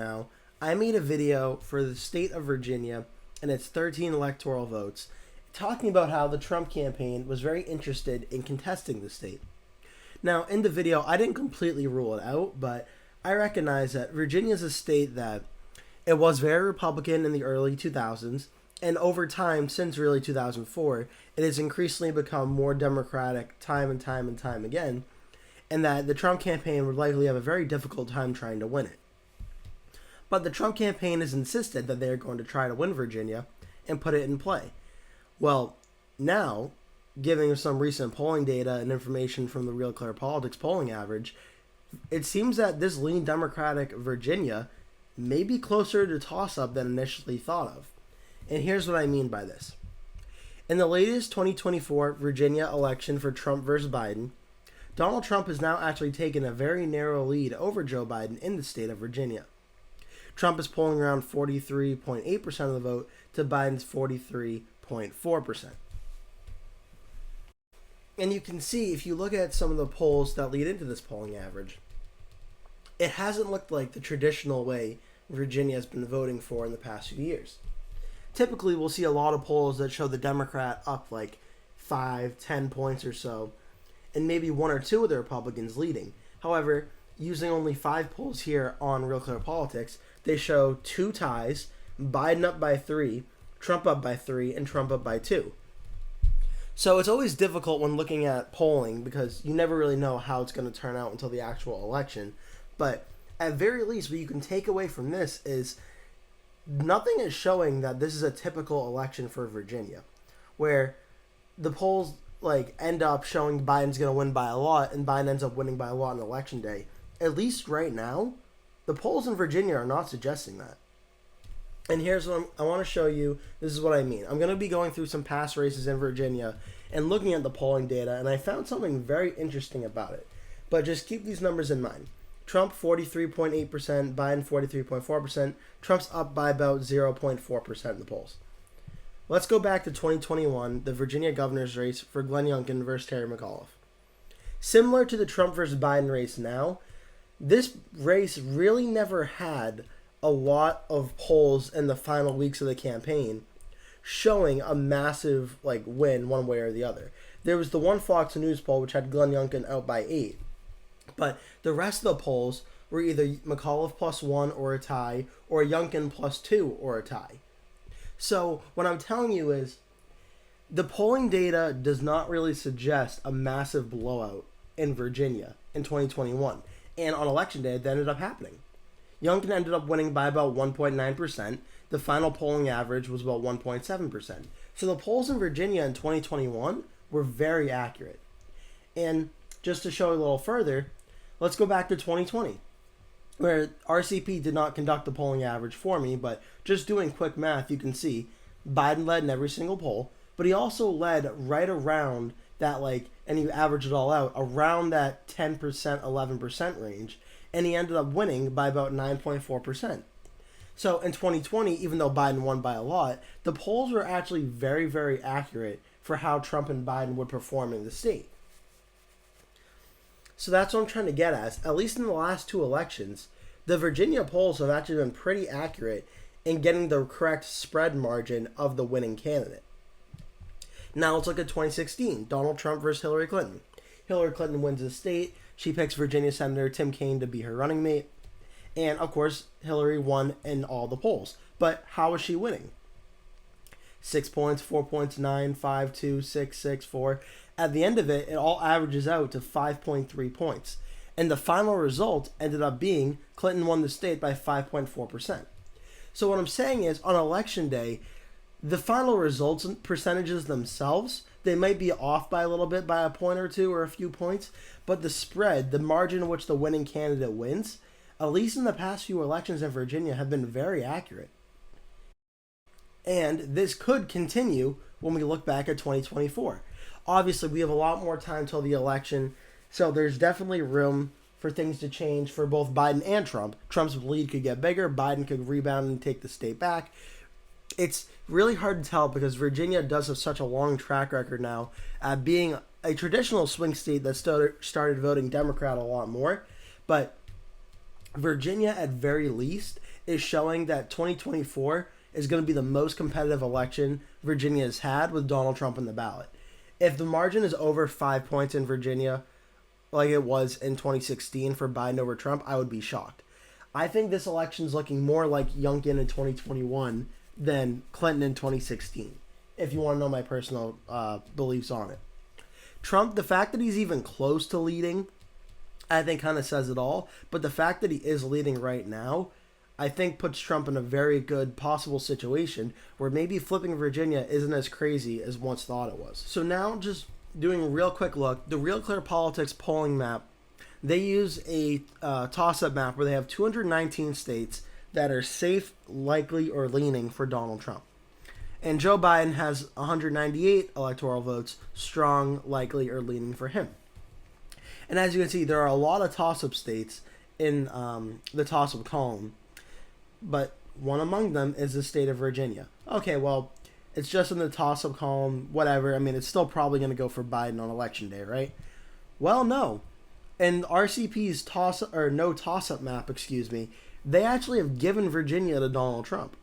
Now, I made a video for the state of Virginia and its 13 electoral votes talking about how the Trump campaign was very interested in contesting the state. Now, in the video, I didn't completely rule it out, but I recognize that Virginia is a state that it was very Republican in the early 2000s, and over time, since really 2004, it has increasingly become more Democratic time and time and time again, and that the Trump campaign would likely have a very difficult time trying to win it. But the Trump campaign has insisted that they are going to try to win Virginia and put it in play. Well, now, giving some recent polling data and information from the Real Clear Politics polling average, it seems that this lean Democratic Virginia may be closer to toss-up than initially thought of. And here's what I mean by this. In the latest 2024 Virginia election for Trump versus Biden, Donald Trump has now actually taken a very narrow lead over Joe Biden in the state of Virginia. Trump is polling around 43.8% of the vote to Biden's 43.4%. And you can see, if you look at some of the polls that lead into this polling average, it hasn't looked like the traditional way Virginia has been voting for in the past few years. Typically, we'll see a lot of polls that show the Democrat up like 5-10 points or so, and maybe one or two of the Republicans leading. However, using only 5 polls here on Real Clear Politics, they show 2 ties, Biden up by 3, Trump up by 3, and Trump up by 2. So it's always difficult when looking at polling because you never really know how it's going to turn out until the actual election. But at very least, what you can take away from this is nothing is showing that this is a typical election for Virginia, where the polls end up showing Biden's going to win by a lot and Biden ends up winning by a lot on election day. At least right now, the polls in Virginia are not suggesting that. And here's what I want to show you. This is what I mean. I'm going to be going through some past races in Virginia and looking at the polling data, and I found something very interesting about it. But just keep these numbers in mind. Trump 43.8%, Biden 43.4%. Trump's up by about 0.4% in the polls. Let's go back to 2021, the Virginia governor's race for Glenn Youngkin versus Terry McAuliffe. Similar to the Trump versus Biden race now, this race really never had a lot of polls in the final weeks of the campaign showing a massive win one way or the other. There was the one Fox News poll which had Glenn Youngkin out by 8. But the rest of the polls were either McAuliffe +1 or a tie, or Youngkin +2 or a tie. So what I'm telling you is the polling data does not really suggest a massive blowout in Virginia in 2021. And on election day, that ended up happening. Youngkin ended up winning by about 1.9%. The final polling average was about 1.7%. So the polls in Virginia in 2021 were very accurate. And just to show a little further, let's go back to 2020, where RCP did not conduct the polling average for me, but just doing quick math, you can see Biden led in every single poll, but he also led right around that, and you average it all out, around that 10%, 11% range, and he ended up winning by about 9.4%. So in 2020, even though Biden won by a lot, the polls were actually very, very accurate for how Trump and Biden would perform in the state. So that's what I'm trying to get at least in the last 2 elections, the Virginia polls have actually been pretty accurate in getting the correct spread margin of the winning candidate. Now let's look at 2016, Donald Trump versus Hillary Clinton. Hillary Clinton wins the state. She picks Virginia Senator Tim Kaine to be her running mate. And, of course, Hillary won in all the polls. But how is she winning? 6 points, 4 points, 9, 5, 2, 6, 6, 4. At the end of it, it all averages out to 5.3 points. And the final result ended up being Clinton won the state by 5.4%. So what I'm saying is, on election day, the final results and percentages themselves, they might be off by a little bit, by a point or two or a few points, but the spread, the margin in which the winning candidate wins, at least in the past few elections in Virginia, have been very accurate. And this could continue when we look back at 2024. Obviously, we have a lot more time till the election, so there's definitely room for things to change for both Biden and Trump. Trump's lead could get bigger, Biden could rebound and take the state back. It's really hard to tell because Virginia does have such a long track record now at being a traditional swing state that started voting Democrat a lot more. But Virginia, at very least, is showing that 2024 is going to be the most competitive election Virginia has had with Donald Trump in the ballot. If the margin is over 5 points in Virginia, like it was in 2016 for Biden over Trump, I would be shocked. I think this election is looking more like Youngkin in 2021 than Clinton in 2016, if you want to know my personal beliefs on it. Trump, the fact that he's even close to leading, I think kind of says it all. But the fact that he is leading right now, I think puts Trump in a very good possible situation where maybe flipping Virginia isn't as crazy as once thought it was. So now just doing a real quick look, the Real Clear Politics polling map, they use a toss-up map where they have 219 states that are safe, likely, or leaning for Donald Trump. And Joe Biden has 198 electoral votes, strong, likely, or leaning for him. And as you can see, there are a lot of toss-up states in the toss-up column, but one among them is the state of Virginia. Okay, well, it's just in the toss-up column, whatever. I mean, it's still probably going to go for Biden on Election Day, right? Well, no. In RCP's no toss-up map, they actually have given Virginia to Donald Trump.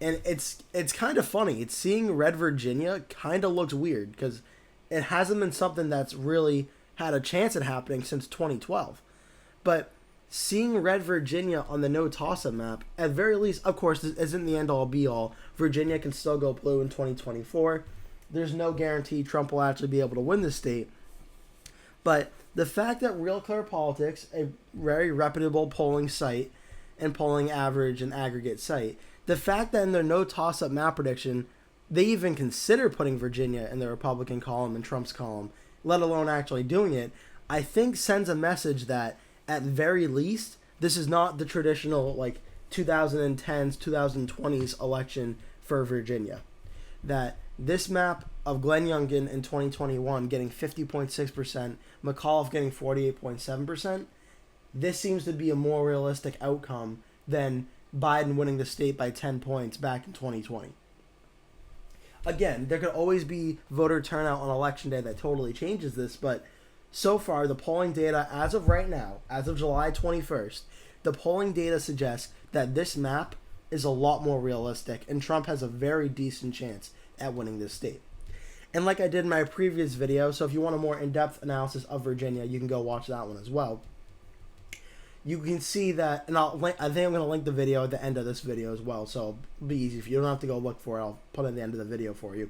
And it's kind of funny. It's seeing red Virginia kind of looks weird because it hasn't been something that's really had a chance at happening since 2012. But seeing red Virginia on the no toss-up map, at very least, of course, this isn't the end-all be-all. Virginia can still go blue in 2024. There's no guarantee Trump will actually be able to win the state. But the fact that Real Clear Politics, a very reputable polling site and polling average and aggregate site, the fact that in their no toss-up map prediction, they even consider putting Virginia in the Republican column and Trump's column, let alone actually doing it, I think sends a message that, at very least, this is not the traditional, 2010s, 2020s election for Virginia. That this map of Glenn Youngkin in 2021 getting 50.6%, McAuliffe getting 48.7%, this seems to be a more realistic outcome than Biden winning the state by 10 points back in 2020. Again, there could always be voter turnout on Election Day that totally changes this, but so far, the polling data as of right now, as of July 21st, the polling data suggests that this map is a lot more realistic, and Trump has a very decent chance at winning this state. And like I did in my previous video, so if you want a more in-depth analysis of Virginia, you can go watch that one as well. You can see that, and I think I'm going to link the video at the end of this video as well, so it'll be easy. If you don't have to go look for it, I'll put it at the end of the video for you.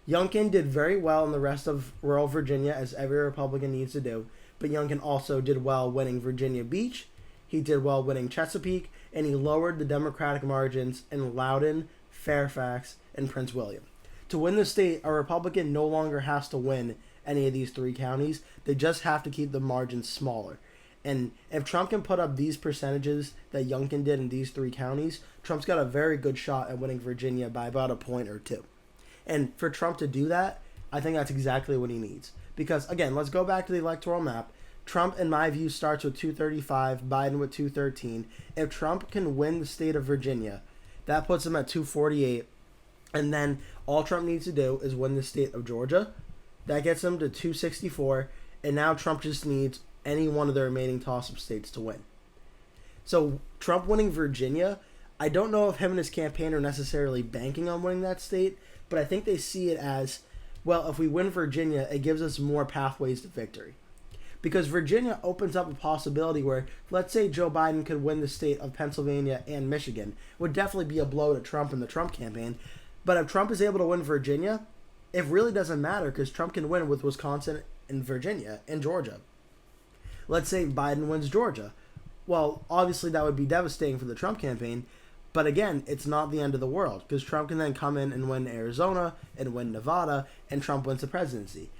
Youngkin did very well in the rest of rural Virginia, as every Republican needs to do, but Youngkin also did well winning Virginia Beach, he did well winning Chesapeake, and he lowered the Democratic margins in Loudoun, Fairfax, and Prince William. To win the state, a Republican no longer has to win any of these three counties, they just have to keep the margins smaller. And if Trump can put up these percentages that Youngkin did in these three counties, Trump's got a very good shot at winning Virginia by about a point or two. And for Trump to do that, I think that's exactly what he needs. Because, again, let's go back to the electoral map. Trump, in my view, starts with 235, Biden with 213. If Trump can win the state of Virginia, that puts him at 248. And then all Trump needs to do is win the state of Georgia. That gets him to 264. And now Trump just needs any one of the remaining toss-up states to win. So Trump winning Virginia, I don't know if him and his campaign are necessarily banking on winning that state, but I think they see it as, well, if we win Virginia, it gives us more pathways to victory. Because Virginia opens up a possibility where, let's say Joe Biden could win the state of Pennsylvania and Michigan, would definitely be a blow to Trump and the Trump campaign. But if Trump is able to win Virginia, it really doesn't matter because Trump can win with Wisconsin and Virginia and Georgia. Let's say Biden wins Georgia. Well, obviously that would be devastating for the Trump campaign, but again, it's not the end of the world because Trump can then come in and win Arizona and win Nevada, and Trump wins the presidency.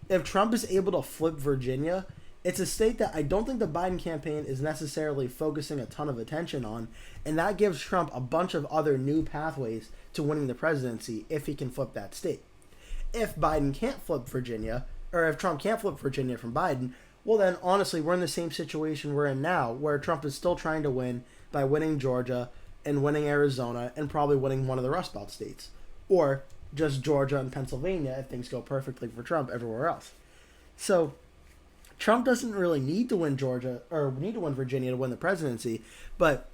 If Trump is able to flip Virginia, it's a state that I don't think the Biden campaign is necessarily focusing a ton of attention on, and that gives Trump a bunch of other new pathways to winning the presidency if he can flip that state. If Biden can't flip Virginia, or if Trump can't flip Virginia from Biden, well then, honestly, we're in the same situation we're in now, where Trump is still trying to win by winning Georgia and winning Arizona and probably winning one of the Rust Belt states. Or just Georgia and Pennsylvania if things go perfectly for Trump everywhere else. So, Trump doesn't really need to win Georgia or need to win Virginia to win the presidency, but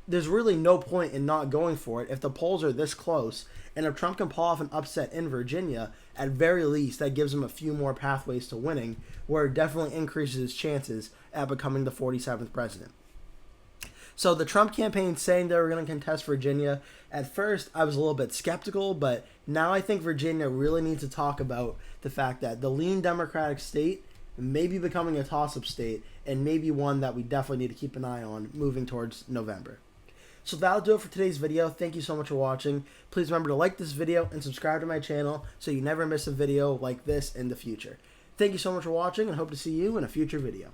there's really no point in not going for it if the polls are this close. And if Trump can pull off an upset in Virginia, at very least, that gives him a few more pathways to winning, where it definitely increases his chances at becoming the 47th president. So the Trump campaign saying they were going to contest Virginia, at first I was a little bit skeptical, but now I think Virginia really needs to talk about the fact that the lean Democratic state may be becoming a toss-up state, and maybe one that we definitely need to keep an eye on moving towards November. So that'll do it for today's video. Thank you so much for watching. Please remember to like this video and subscribe to my channel so you never miss a video like this in the future. Thank you so much for watching, and hope to see you in a future video.